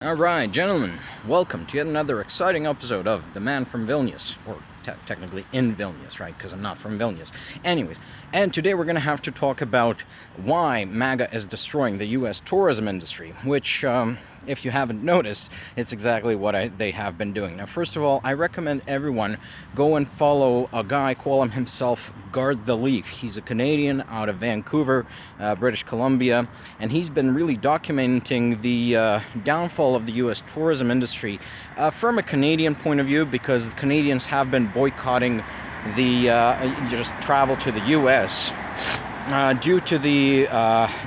Alright, gentlemen, welcome to yet another exciting episode of The Man from Vilnius, or technically in Vilnius, right, because I'm not from Vilnius. Anyways, and today we're going to have to talk about why MAGA is destroying the U.S. tourism industry, which, if you haven't noticed, it's exactly what they have been doing. Now, first of all, I recommend everyone go and follow a guy, call him himself Guard the Leaf. He's a Canadian out of Vancouver, British Columbia, and he's been really documenting the downfall of the U.S. tourism industry from a Canadian point of view, because the Canadians have been boycotting the just travel to the U.S. Due to the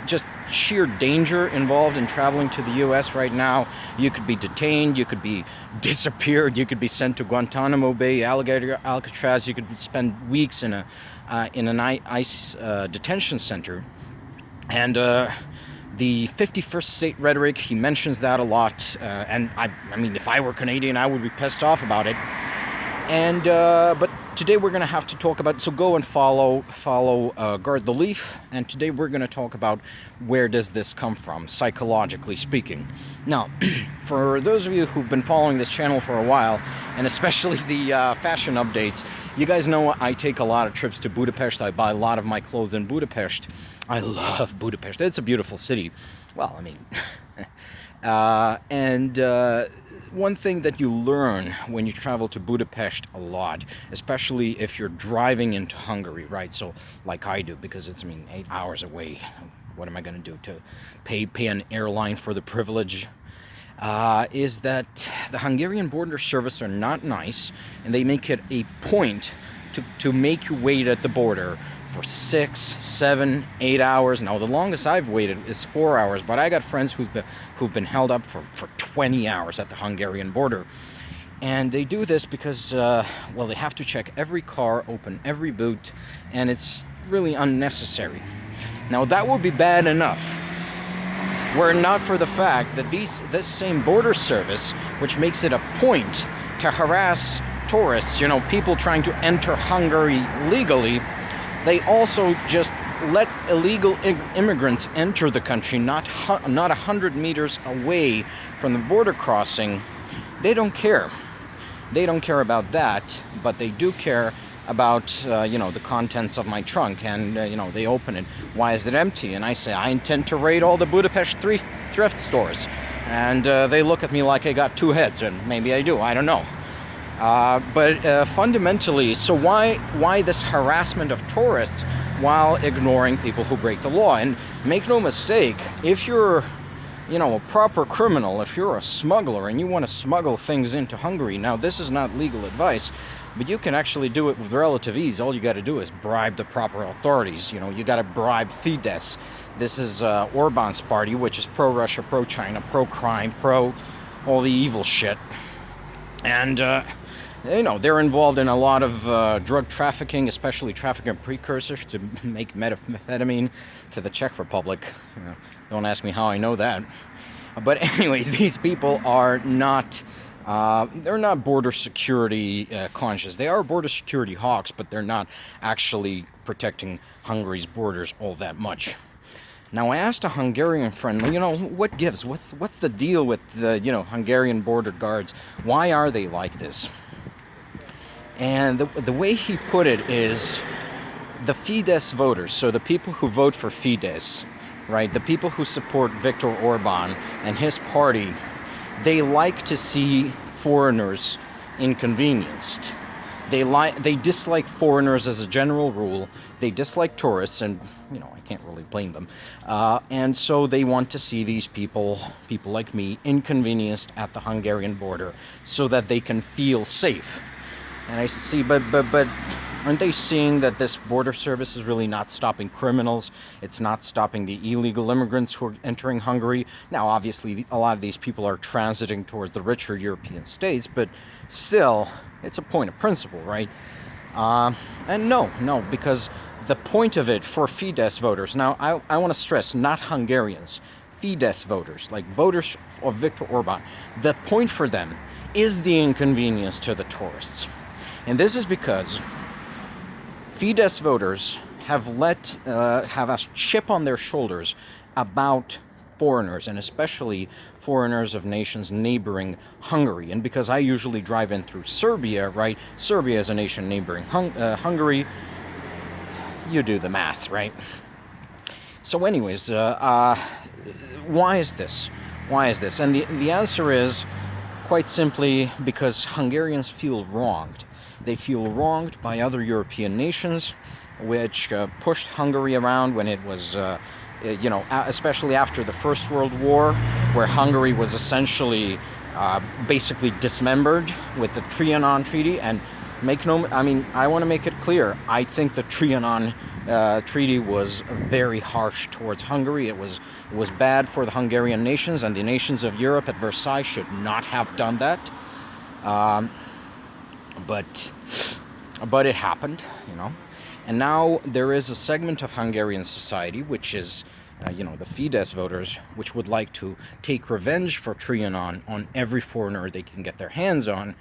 just sheer danger involved in traveling to the U.S. right now. You could be detained, you could be disappeared, you could be sent to Guantanamo Bay, Alcatraz. You could spend weeks in an ICE detention center. And the 51st state rhetoric, he mentions that a lot. And I mean, if I were Canadian, I would be pissed off about it. And but today we're going to have to talk about, so go and follow Guard the Leaf, and today we're going to talk about where does this come from, psychologically speaking. Now, for those of you who've been following this channel for a while, and especially the fashion updates, you guys know I take a lot of trips to Budapest. I buy a lot of my clothes in Budapest. I love Budapest. It's a beautiful city. Well, I mean, one thing that you learn when you travel to Budapest a lot, especially if you're driving into Hungary, right? So, like I do, because it's, 8 hours away. What am I going to do? To pay an airline for the privilege? Is that the Hungarian border service are not nice, and they make it a point to make you wait at the border for 6, 7, 8 hours. Now, the longest I've waited is 4 hours, but I got friends who've been held up for 20 hours at the Hungarian border. And they do this because, they have to check every car, open every boot, and it's really unnecessary. Now, that would be bad enough, were it not for the fact that this same border service, which makes it a point to harass tourists, people trying to enter Hungary legally, they also just let illegal immigrants enter the country, not 100 meters away from the border crossing. They don't care. They don't care about that, but they do care about, the contents of my trunk, and, they open it. Why is it empty? And I say, I intend to raid all the Budapest thrift stores. And they look at me like I got two heads, and maybe I do, I don't know. But fundamentally, so why this harassment of tourists while ignoring people who break the law? And make no mistake, if you're, a proper criminal, if you're a smuggler and you want to smuggle things into Hungary, now this is not legal advice, but you can actually do it with relative ease. All you got to do is bribe the proper authorities. You got to bribe Fidesz. This is Orban's party, which is pro-Russia, pro-China, pro-crime, pro all the evil shit. And they're involved in a lot of drug trafficking, especially trafficking precursors to make methamphetamine to the Czech Republic. Don't ask me how I know that. But anyways, these people are not, they're not border security conscious. They are border security hawks, but they're not actually protecting Hungary's borders all that much. Now, I asked a Hungarian friend, what gives? What's the deal with the, Hungarian border guards? Why are they like this? And the way he put it is, the Fidesz voters, so the people who vote for Fidesz, right, the people who support Viktor Orban and his party, they like to see foreigners inconvenienced. They dislike foreigners as a general rule. They dislike tourists, and I can't really blame them. And so they want to see these people like me, inconvenienced at the Hungarian border, so that they can feel safe. And I see, but aren't they seeing that this border service is really not stopping criminals? It's not stopping the illegal immigrants who are entering Hungary. Now, obviously, a lot of these people are transiting towards the richer European states, but still, it's a point of principle, right? And no, because the point of it for Fidesz voters, now I want to stress, not Hungarians, Fidesz voters, like voters of Viktor Orban, the point for them is the inconvenience to the tourists. And this is because Fidesz voters have a chip on their shoulders about foreigners, and especially foreigners of nations neighboring Hungary. And because I usually drive in through Serbia, right? Serbia is a nation neighboring Hungary. You do the math, right? So anyways, why is this? Why is this? And the answer is quite simply because Hungarians feel wronged. They feel wronged by other European nations, which pushed Hungary around when it was, especially after the First World War, where Hungary was essentially basically dismembered with the Trianon Treaty. And I want to make it clear, I think the Trianon Treaty was very harsh towards Hungary. It was bad for the Hungarian nations, and the nations of Europe at Versailles should not have done that. But it happened, And now there is a segment of Hungarian society, which is, the Fidesz voters, which would like to take revenge for Trianon on every foreigner they can get their hands on.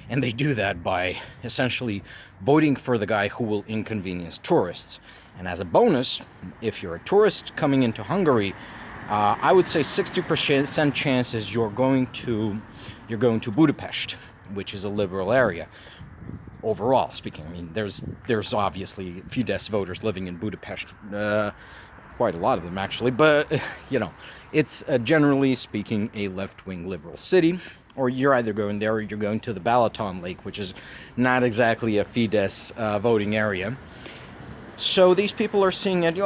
And they do that by essentially voting for the guy who will inconvenience tourists. And as a bonus, if you're a tourist coming into Hungary, I would say 60% chances you're going to Budapest, which is a liberal area. Overall speaking, there's obviously Fidesz voters living in Budapest, quite a lot of them actually, but it's generally speaking a left-wing liberal city. Or you're either going there or you're going to the Balaton Lake, which is not exactly a Fidesz voting area. So these people are seeing it,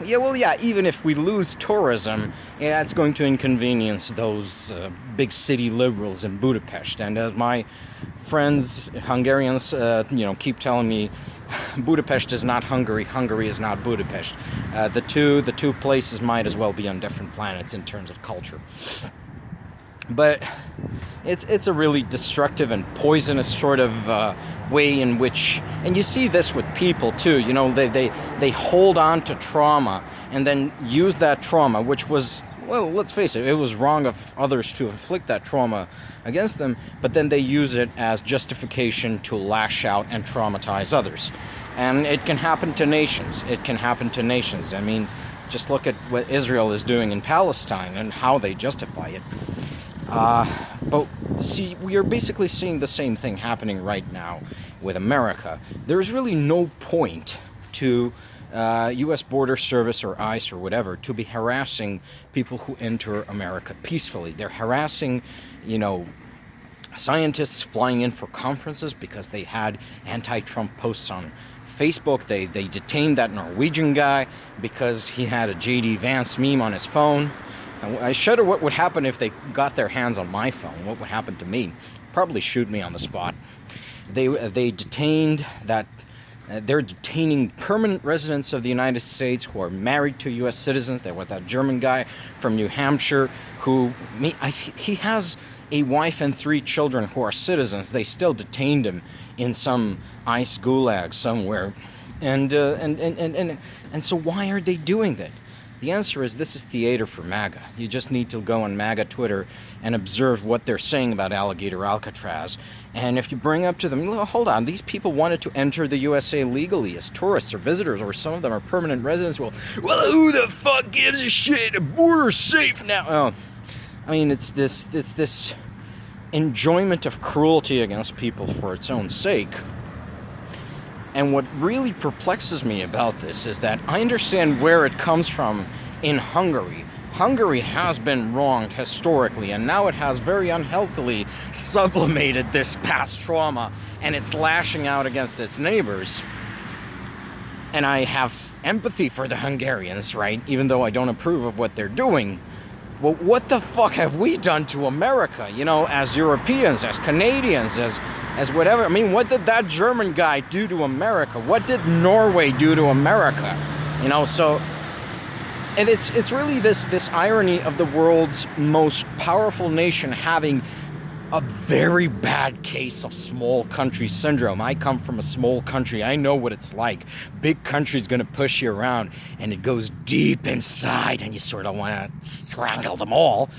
even if we lose tourism, it's going to inconvenience those big city liberals in Budapest. And as my friends, Hungarians, keep telling me, Budapest is not Hungary, Hungary is not Budapest. The two places might as well be on different planets in terms of culture. But it's a really destructive and poisonous sort of way in which, and you see this with people too, they hold on to trauma and then use that trauma, which was, well, let's face it was wrong of others to inflict that trauma against them, but then they use it as justification to lash out and traumatize others. And it can happen to nations. Just look at what Israel is doing in Palestine and how they justify it. But see, we are basically seeing the same thing happening right now with America. There is really no point to U.S. Border Service or ICE or whatever to be harassing people who enter America peacefully. They're harassing, scientists flying in for conferences because they had anti-Trump posts on Facebook. They detained that Norwegian guy because he had a J.D. Vance meme on his phone. I shudder what would happen if they got their hands on my phone. What would happen to me? Probably shoot me on the spot. They detained that. They're detaining permanent residents of the United States who are married to U.S. citizens. There was that German guy from New Hampshire who he has a wife and 3 children who are citizens. They still detained him in some ICE gulag somewhere, and so why are they doing that? The answer is this is theater for MAGA. You just need to go on MAGA Twitter and observe what they're saying about Alligator Alcatraz. And if you bring up to them, hold on, these people wanted to enter the USA legally as tourists or visitors, or some of them are permanent residents. Well, who the fuck gives a shit? The border's safe now. It's this enjoyment of cruelty against people for its own sake. And what really perplexes me about this is that I understand where it comes from in Hungary. Hungary has been wronged historically, and now it has very unhealthily sublimated this past trauma, and it's lashing out against its neighbors. And I have empathy for the Hungarians, right? Even though I don't approve of what they're doing. Well, what the fuck have we done to America? As Europeans, as Canadians, as whatever. What did that German guy do to America? What did Norway do to America? So, and it's really this irony of the world's most powerful nation having a very bad case of small country syndrome. I come from a small country. I know what it's like. Big country's gonna push you around, and it goes deep inside, and you sort of want to strangle them all.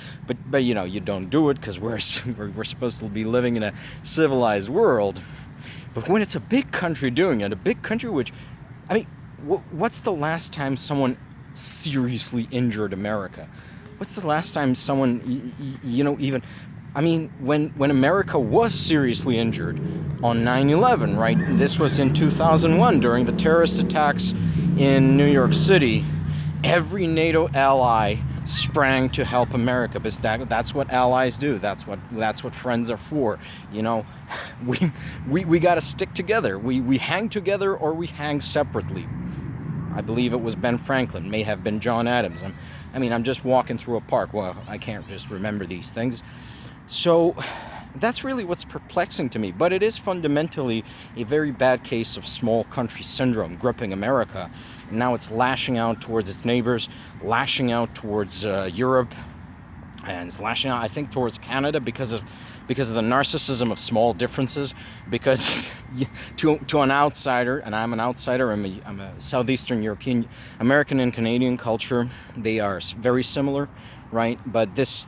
But you don't do it because we're supposed to be living in a civilized world. But when it's a big country doing it, a big country which, what's the last time someone seriously injured America. What's the last time someone, even, I mean, when America was seriously injured on 9/11, right? This was in 2001 during the terrorist attacks in New York City. Every NATO ally sprang to help America, because that's what allies do. That's what friends are for. You know, we got to stick together. We hang together or we hang separately. I believe it was Ben Franklin, may have been John Adams. I'm just walking through a park. Well, I can't just remember these things. So that's really what's perplexing to me. But it is fundamentally a very bad case of small country syndrome gripping America. And now it's lashing out towards its neighbors, lashing out towards Europe, and it's lashing out, I think, towards Canada because of the narcissism of small differences. Because to an outsider, and I'm an outsider, I'm a Southeastern European, American and Canadian culture, they are very similar, right? But this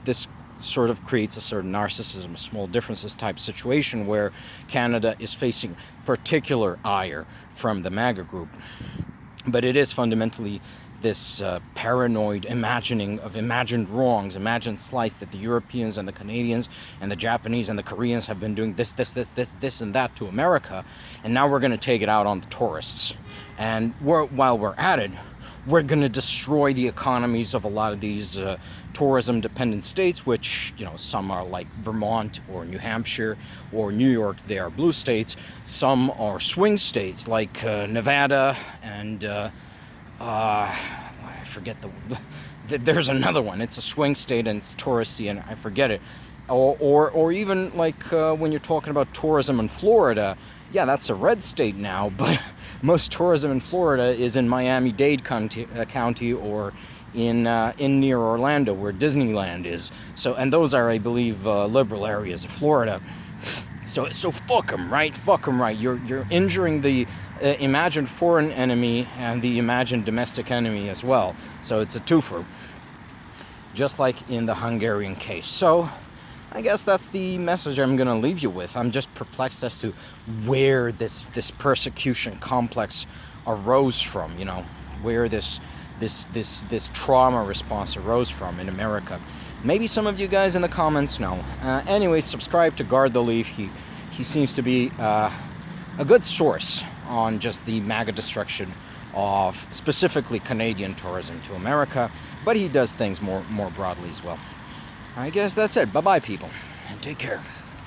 sort of creates a certain narcissism of small differences type situation where Canada is facing particular ire from the MAGA group. But it is fundamentally this paranoid imagining of imagined wrongs, imagined slice that the Europeans and the Canadians and the Japanese and the Koreans have been doing this and that to America, and now we're going to take it out on the tourists. And while we're at it, we're going to destroy the economies of a lot of these tourism-dependent states, which, some are like Vermont or New Hampshire or New York. They are blue states. Some are swing states like Nevada and I forget there's another one. It's a swing state and it's touristy, and I forget it. Or even like when you're talking about tourism in Florida, yeah, that's a red state now, but most tourism in Florida is in Miami-Dade County or in near Orlando, where Disneyland is. So, and those are, I believe, liberal areas of Florida. So fuck them, right? Fuck them, right? You're injuring the imagined foreign enemy and the imagined domestic enemy as well. So it's a twofer, just like in the Hungarian case. So I guess that's the message I'm going to leave you with. I'm just perplexed as to where this persecution complex arose from. Where this trauma response arose from in America. Maybe some of you guys in the comments know. Anyway, subscribe to Guard the Leaf. He seems to be a good source on just the MAGA destruction of specifically Canadian tourism to America, but he does things more broadly as well. I guess that's it. Bye-bye, people, and take care.